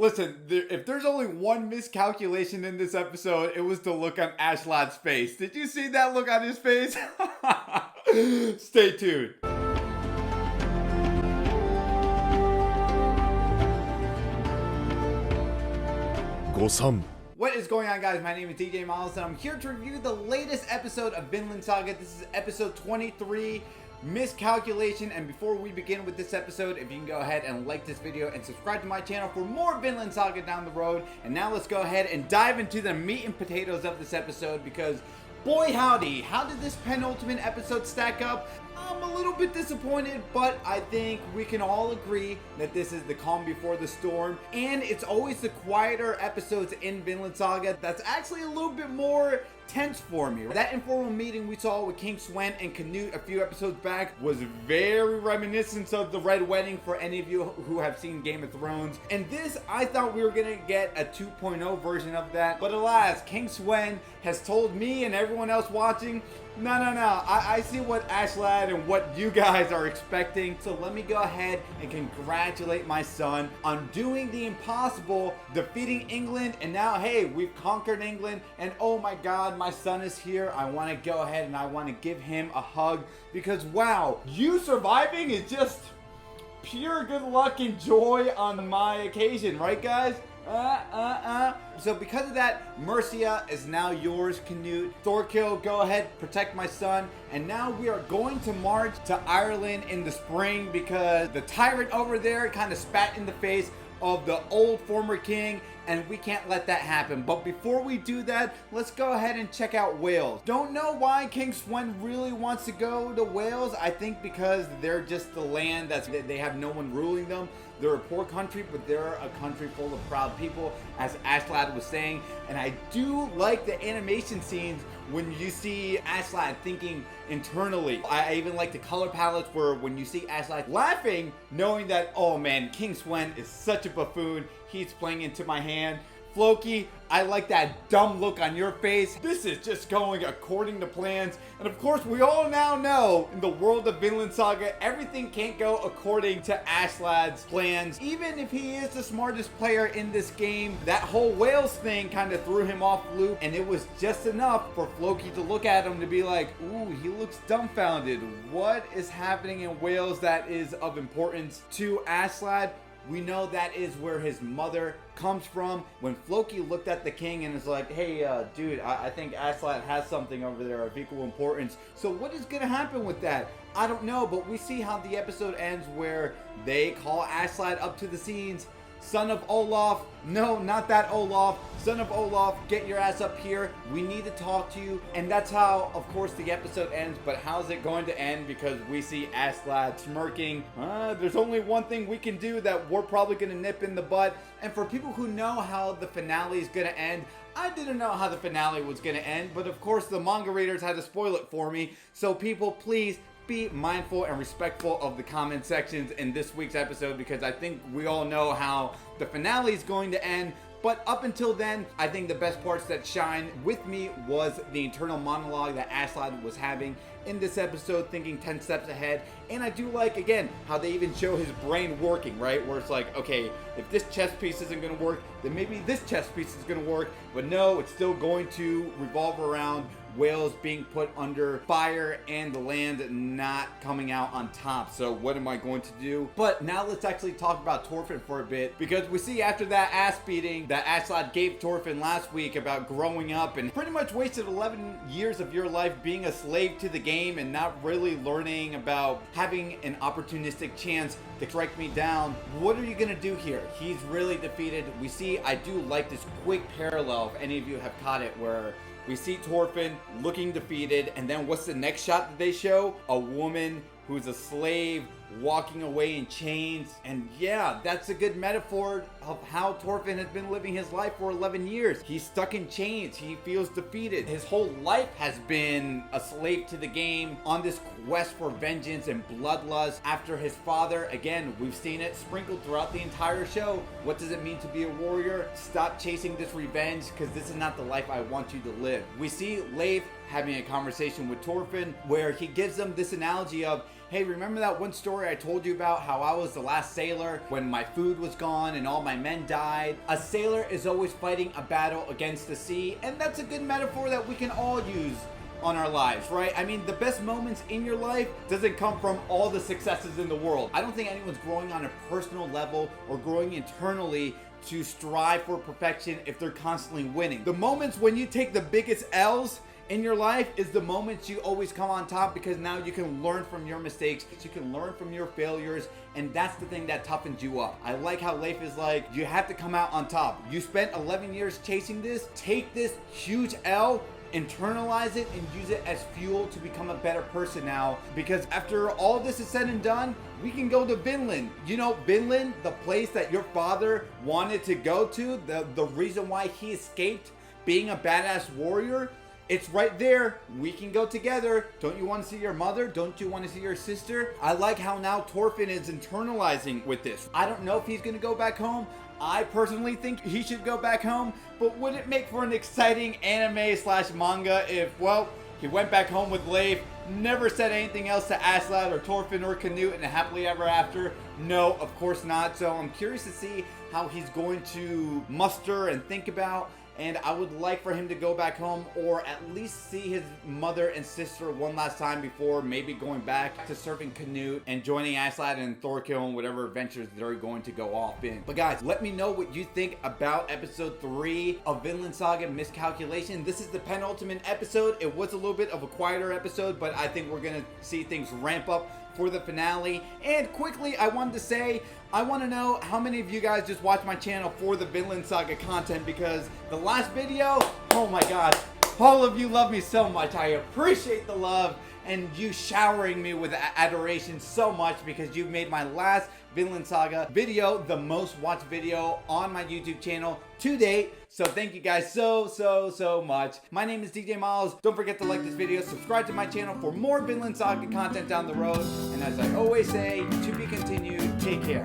Listen, if there's only one miscalculation in this episode, it was the look on Askeladd's face. Did you see that look on his face? Stay tuned. What is going on, guys? My name is DJ Miles, and I'm here to review the latest episode of Vinland Saga. This is episode 23, Miscalculation. And before we begin with this episode, if you can go ahead and like this video and subscribe to my channel for more Vinland Saga down the road. And now let's go ahead and dive into the meat and potatoes of this episode, because boy howdy, how did this penultimate episode stack up? I'm a little bit disappointed, but I think we can all agree that this is the calm before the storm, and it's always the quieter episodes in Vinland Saga that's actually a little bit more tense for me. That informal meeting we saw with King Sweyn and Canute a few episodes back was very reminiscent of the Red Wedding for any of you who have seen Game of Thrones. And this, I thought we were gonna get a 2.0 version of that, but alas, King Sweyn has told me and everyone else watching, no. I see what Askeladd and what you guys are expecting. So let me go ahead and congratulate my son on doing the impossible, defeating England. And now, hey, we've conquered England. And oh my God, my son is here. I want to go ahead and I want to give him a hug, because wow, you surviving is just pure good luck and joy on my occasion, right, guys? So because of that, Mercia is now yours, Canute. Thorkill, go ahead, protect my son. And now we are going to march to Ireland in the spring, because the tyrant over there kind of spat in the face of the old former king, and we can't let that happen. But before we do that, let's go ahead and check out Wales. Don't know why King Sweyn really wants to go to Wales. I think because they're just the land they have no one ruling them. They're a poor country, but they're a country full of proud people, as Askeladd was saying. And I do like the animation scenes when you see Askeladd thinking internally. I even like the color palettes where when you see Askeladd laughing, knowing that, oh man, King Sweyn is such a buffoon. He's playing into my hand. Floki, I like that dumb look on your face. This is just going according to plans. And of course, we all now know in the world of Vinland Saga, everything can't go according to Askeladd's plans. Even if he is the smartest player in this game, that whole Wales thing kind of threw him off loop. And it was just enough for Floki to look at him to be like, ooh, he looks dumbfounded. What is happening in Wales that is of importance to Askeladd? We know that is where his mother comes from. When Floki looked at the king and is like, hey, dude, I think Askeladd has something over there of equal importance. So what is going to happen with that? I don't know, but we see how the episode ends, where they call Askeladd up to the scenes. Son of Olaf, no, not that Olaf. Son of Olaf, get your ass up here. We need to talk to you. And that's how, of course, the episode ends. But how's it going to end? Because we see Askeladd smirking. There's only one thing we can do that we're probably going to nip in the butt. And for people who know how the finale is going to end, I didn't know how the finale was going to end. But of course, the manga readers had to spoil it for me. So people, please be mindful and respectful of the comment sections in this week's episode, because I think we all know how the finale is going to end. But up until then, I think the best parts that shine with me was the internal monologue that Askeladd was having in this episode, thinking 10 steps ahead. And I do like, again, how they even show his brain working, right? Where it's like, okay, if this chess piece isn't going to work, then maybe this chess piece is going to work. But no, it's still going to revolve around Wales being put under fire and the land not coming out on top. So what am I going to do? But now let's actually talk about Thorfinn for a bit, because we see after that ass beating that Askeladd gave Thorfinn last week about growing up and pretty much wasted 11 years of your life being a slave to the game and not really learning about having an opportunistic chance to strike me down. What are you gonna do here? He's really defeated. We see, I do like this quick parallel, if any of you have caught it, where we see Thorfinn looking defeated, and then what's the next shot that they show? A woman who's a slave walking away in chains. And yeah, that's a good metaphor of how Thorfinn has been living his life for 11 years. He's stuck in chains. He feels defeated. His whole life has been a slave to the game, on this quest for vengeance and bloodlust after his father. Again, we've seen it sprinkled throughout the entire show. What does it mean to be a warrior? Stop chasing this revenge, because this is not the life I want you to live. We see Leif having a conversation with Thorfinn where he gives them this analogy of, hey, remember that one story I told you about how I was the last sailor when my food was gone and all my men died? A sailor is always fighting a battle against the sea, and that's a good metaphor that we can all use on our lives, right? I mean, the best moments in your life doesn't come from all the successes in the world. I don't think anyone's growing on a personal level or growing internally to strive for perfection if they're constantly winning. The moments when you take the biggest L's in your life is the moments you always come on top, because now you can learn from your mistakes, you can learn from your failures, and that's the thing that toughens you up. I like how Leif is like, you have to come out on top. You spent 11 years chasing this, take this huge L, internalize it, and use it as fuel to become a better person now, because after all this is said and done, we can go to Vinland. You know, Vinland, the place that your father wanted to go to, the reason why he escaped being a badass warrior, it's right there. We can go together. Don't you want to see your mother? Don't you want to see your sister? I like how now Thorfinn is internalizing with this. I don't know if he's going to go back home. I personally think he should go back home, but would it make for an exciting anime slash manga if, well, he went back home with Leif, never said anything else to Askeladd or Thorfinn or Canute, and happily ever after? No, of course not. So I'm curious to see how he's going to muster and think about. And I would like for him to go back home, or at least see his mother and sister one last time before maybe going back to serving Canute and joining Askeladd and Thorkill and whatever adventures they're going to go off in. But guys, let me know what you think about episode 3 of Vinland Saga Miscalculation. This is the penultimate episode. It was a little bit of a quieter episode, but I think we're going to see things ramp up for the finale. And quickly, I wanted to say, I want to know how many of you guys just watch my channel for the Vinland Saga content, because the last video, oh my god, all of you love me so much. I appreciate the love and you showering me with adoration so much, because you've made my last Vinland Saga video the most watched video on my YouTube channel to date. So thank you guys so much. My name is DJ Miles. Don't forget to like this video, subscribe to my channel for more Vinland Saga content down the road. And as I always say, to be continued, take care.